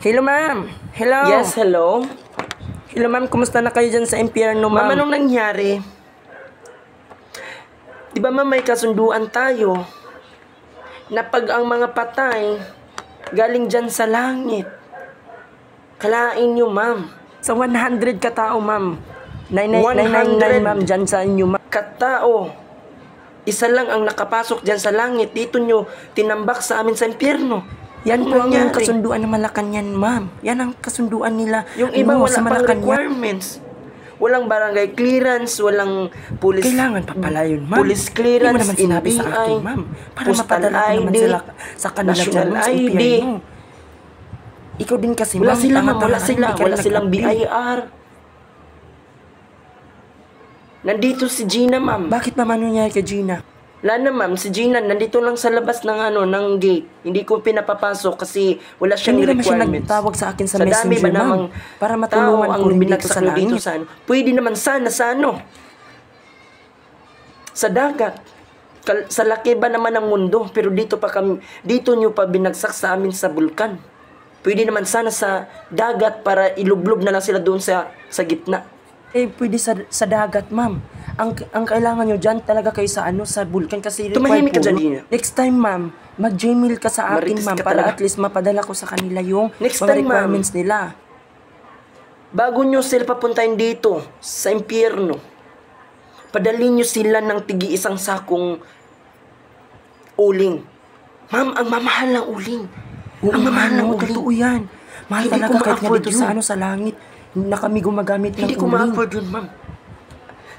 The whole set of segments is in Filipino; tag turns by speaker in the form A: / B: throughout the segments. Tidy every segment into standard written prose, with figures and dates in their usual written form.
A: Hello, ma'am. Hello.
B: Yes, hello?
A: Hello, ma'am. Kumusta na kayo dyan sa impyerno,
B: Ma'am,
A: ma'am?
B: anong nangyari? Di ba ma'am, may kasunduan tayo na pag ang mga patay galing dyan sa langit, kalain nyo, ma'am.
A: Sa 100 katao, ma'am. 9999, ma'am, dyan sa inyo, ma'am.
B: Katao, isa lang ang nakapasok dyan sa langit. Dito nyo tinambak sa amin sa impyerno.
A: Yan po ang
B: nangyari?
A: kasunduan ng Malacanang, ma'am. Yan ang kasunduan nila.
B: Yung iba wala
A: sa
B: pang
A: Malacanang.
B: requirements. Walang barangay clearance, walang police.
A: Kailangan pa pala yun, ma'am.
B: Police clearance,
A: Hindi mo naman sinabi sa
B: NBI,
A: akin, ma'am. Para
B: postal
A: mapadala ko naman
B: ID,
A: sila sa kanila
B: national
A: dyan, ma'am, sa
B: ID.
A: impyerno. Ikaw din kasi,
B: Wala
A: ma'am.
B: sila, ma'am.
A: Tama-tama
B: Wala
A: ka,
B: sila.
A: hindi ka
B: Wala
A: rin
B: silang
A: nag-update.
B: BIR. Nandito si Gina, ma'am.
A: Bakit, ma'am, ano nangyari kay Gina?
B: Wala na, ma'am. Si Gina, nandito lang sa labas ng ng gate. Hindi ko pinapapasok kasi wala siyang
A: Hindi naman siya
B: requirements.
A: nagtawag sa akin sa
B: dami
A: messenger,
B: ba
A: ma'am.
B: namang
A: Para matulungan
B: tao
A: ko
B: ang
A: rin dito
B: binagsak
A: sa
B: nyo dito
A: langit.
B: sa pwede naman sana sa sa dagat. Sa laki ba naman ng mundo, pero dito nyo pa binagsak sa amin sa bulkan. Pwede naman sana sa dagat para ilublob na lang sila doon sa gitna.
A: Eh, pwede sa dagat, ma'am. Ang kailangan nyo dyan talaga kayo sa sa bulkan kasi
B: Tumahimik ka
A: required
B: dyan,
A: po.
B: Gina.
A: Next time, ma'am, mag-Gmail ka sa akin,
B: Marites
A: ma'am,
B: ka
A: para
B: talaga.
A: at least mapadala ko sa kanila yung
B: Next
A: mga
B: time, ma'am.
A: requirements nila.
B: Bago nyo sila papuntahin dito, sa impyerno, padalhin nyo sila ng tigi-isang sakong uling. Ma'am, ang mamahal ng uling. Ang mamahal ng uling.
A: Totoo yan. Mahal
B: Hindi
A: talaga
B: ko
A: kahit nga
B: ma-afford
A: dito
B: yun.
A: sa langit na kami gumagamit ng
B: Hindi ko
A: uling.
B: ma-afford yun, ma'am.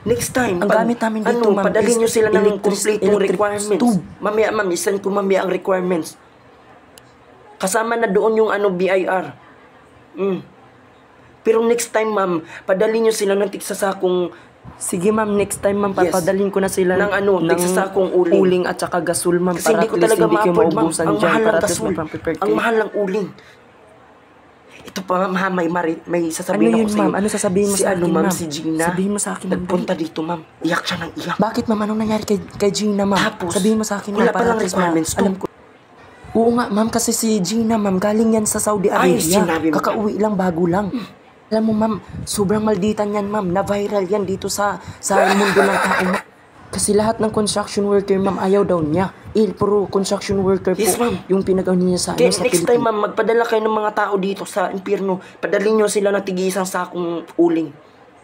B: Next time,
A: Ang gamit namin dito, ma'am,
B: padalhin
A: is
B: nyo sila ng
A: electric
B: requirements.
A: stove.
B: Mamaya, ma'am, isan ko mamaya ang requirements. Kasama na doon yung BIR. Pero next time, ma'am, padalhin nyo sila ng tigsasakong
A: Sige, ma'am, next time, ma'am,
B: Yes.
A: papadalhin ko na sila
B: ng tigsasakong uling.
A: at saka gasol, ma'am,
B: Kasi
A: para
B: hindi
A: at
B: ko
A: least
B: talaga
A: hindi kayo
B: ma-afford, ma'am.
A: maubusan
B: Ang
A: dyan,
B: mahal
A: para
B: ng
A: at least
B: gasol.
A: mag-prepare
B: Ang
A: kayo.
B: mahal ng uling. Ito pa, ma'am, may sasabihin
A: Ano
B: ako
A: yun,
B: sa iyo.
A: ma'am? Ano sasabihin mo
B: si
A: sa akin,
B: ma'am?
A: ma'am?
B: Si Gina.
A: Sabihin mo sa akin, ma'am.
B: Nagpunta dito, ma'am. Iyak siya ng iyak.
A: Bakit, ma'am? Anong nangyari kay Gina, ma'am?
B: Tapos,
A: Sabihin mo sa akin,
B: wala
A: ma'am, para
B: palang
A: at least
B: requirements to.
A: alam ko. Oo nga, ma'am, kasi si Gina, ma'am, galing yan sa Saudi Arabia.
B: sinabi mo.
A: Kakauwi lang, bago lang. Alam mo, ma'am, sobrang malditan yan, ma'am. Na-viral yan dito sa mundo ng tao, ma'am. Kasi lahat ng construction worker, ma'am, ayaw daw niya. Puro construction worker
B: Yes,
A: po
B: ma'am.
A: yung pinagawa niya sa,
B: Kaya
A: sa
B: next time, ma'am, magpadala kayo ng mga tao dito sa impyerno. Padalhin nyo sila ng tig-isang sakong uling.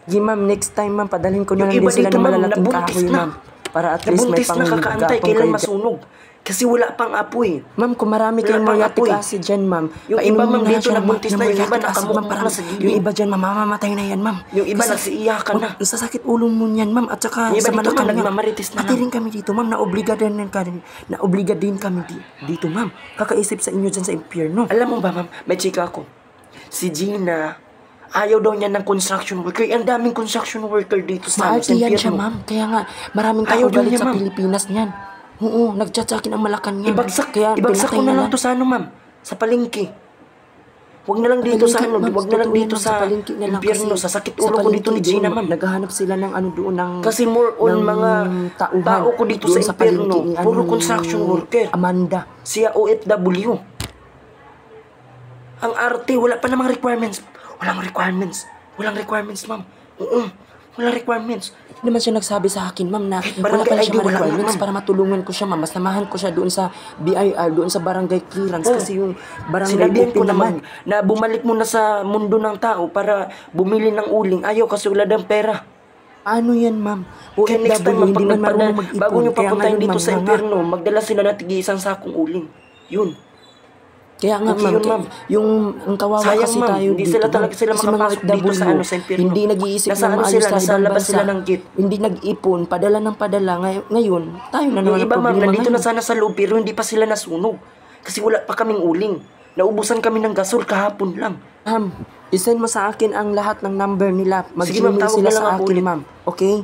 A: Di, ma'am, next time, ma'am, padalhin ko na
B: Yung
A: lang
B: iba
A: din sila
B: dito,
A: ng
B: ma'am,
A: malalaking
B: nabuntis
A: kahoy,
B: na.
A: ma'am. Para at least may
B: Nabuntis na kakaantay,
A: pang
B: kailan
A: kayo.
B: masunog. Kasi wala pang apoy.
A: Ma'am, kung marami
B: Wala
A: kayong
B: pang
A: muriatic
B: apoy.
A: acid dyan, ma'am.
B: Yung
A: painumin
B: iba, ma'am,
A: nyo na
B: dito
A: siya ng
B: nabuntis na, yung iba
A: muriatic acid,
B: nakamukha
A: ma'am, para
B: na sa gilid.
A: yung iba dyan, mamamatay na yan, ma'am.
B: Yung iba
A: Kasi
B: nagsiiyakan na.
A: Sasakit ulo mo niyan, ma'am. At saka
B: Yung iba
A: sa
B: dito, ma'am,
A: Malacanang.
B: nagmamarites na
A: Pati
B: lang.
A: rin kami dito, ma'am. Na-obliga din kami dito, ma'am. Kakaisip sa inyo dyan sa impyerno.
B: Alam mo ba, ma'am, may chika ako. Si Gina, ayaw daw niya ng construction worker. Ang daming construction worker dito sa
A: Maarte yan siya,
B: impyerno.
A: ma'am. Kaya nga, maraming
B: Ayaw
A: tao
B: din
A: galit
B: niya,
A: sa
B: ma'am.
A: Pilipinas niyan. Oo, nagtsatsakin ang Malacanang.
B: Ibagsak
A: pinatay
B: ko na lang
A: lang.
B: to sa ma'am. Sa palengke. Huwag na lang dito sa
A: Palengke, ma'am.
B: huwag na lang
A: Totoo
B: dito
A: yan, ma'am,
B: sa
A: palengke na lang
B: impyerno.
A: kasi
B: Sasakit
A: sa
B: ulo ko dito ni
A: palengke
B: Gina,
A: doon,
B: ma'am.
A: Naghahanap sila ng doon ng...
B: Kasi more on
A: ng
B: mga
A: tauhan.
B: tao ko dito
A: Doon
B: sa
A: palengke
B: impyerno.
A: ni,
B: Puro construction worker.
A: Amanda.
B: Siya OFW. Ang arte, wala pa namang requirements. Walang requirements. Walang requirements, ma'am. Walang requirements.
A: Hindi naman siya nagsabi sa akin, ma'am, na wala
B: barangay
A: pala
B: ID,
A: siya
B: wala
A: requirements
B: naman.
A: para matulungan ko siya, ma'am. Mas namahan ko siya doon sa BIR, doon sa barangay clearance.
B: Oh,
A: Kasi yung barangay
B: Sinabihan ko
A: open
B: naman na bumalik muna sa mundo ng tao para bumili ng uling. Ayaw kasi wala ng pera.
A: Ano yan, ma'am?
B: Kaya next time,
A: hindi man marunong mag-ipon.
B: bago nyo
A: Kaya
B: papuntahin
A: ngayon,
B: dito
A: ma'am,
B: sa
A: nga.
B: impyerno, magdala sila ng tig-isang sakong uling. Yun.
A: Kaya nga,
B: Okay
A: ma'am,
B: yun, ma'am.
A: yung ang kawawa
B: Sayang,
A: kasi
B: ma'am.
A: tayo
B: Hindi
A: dito,
B: sila
A: ma'am.
B: talaga sila
A: Kasi mga
B: makapasok dito sa
A: OFW,
B: sa impyerno.
A: hindi nag-iisip
B: Nasa
A: ng
B: ano
A: maayos
B: sila,
A: sa
B: nasa
A: ibang
B: labas
A: bansa.
B: sila ng gate.
A: Hindi nag-ipon, padala ng padala. Ngayon, tayo na
B: Yung
A: naman ang
B: iba, ma'am,
A: problema
B: nandito
A: ngayon.
B: na sana sa loob, pero hindi pa sila nasunog. Kasi wala pa kaming uling. Naubusan kami ng gasol kahapon lang.
A: Ma'am, isend mo sa akin ang lahat ng number nila.
B: Sige, ma'am,
A: Mag-email
B: tawag
A: sila
B: na lang
A: sa
B: ako
A: akin,
B: ulit.
A: ma'am. Okay?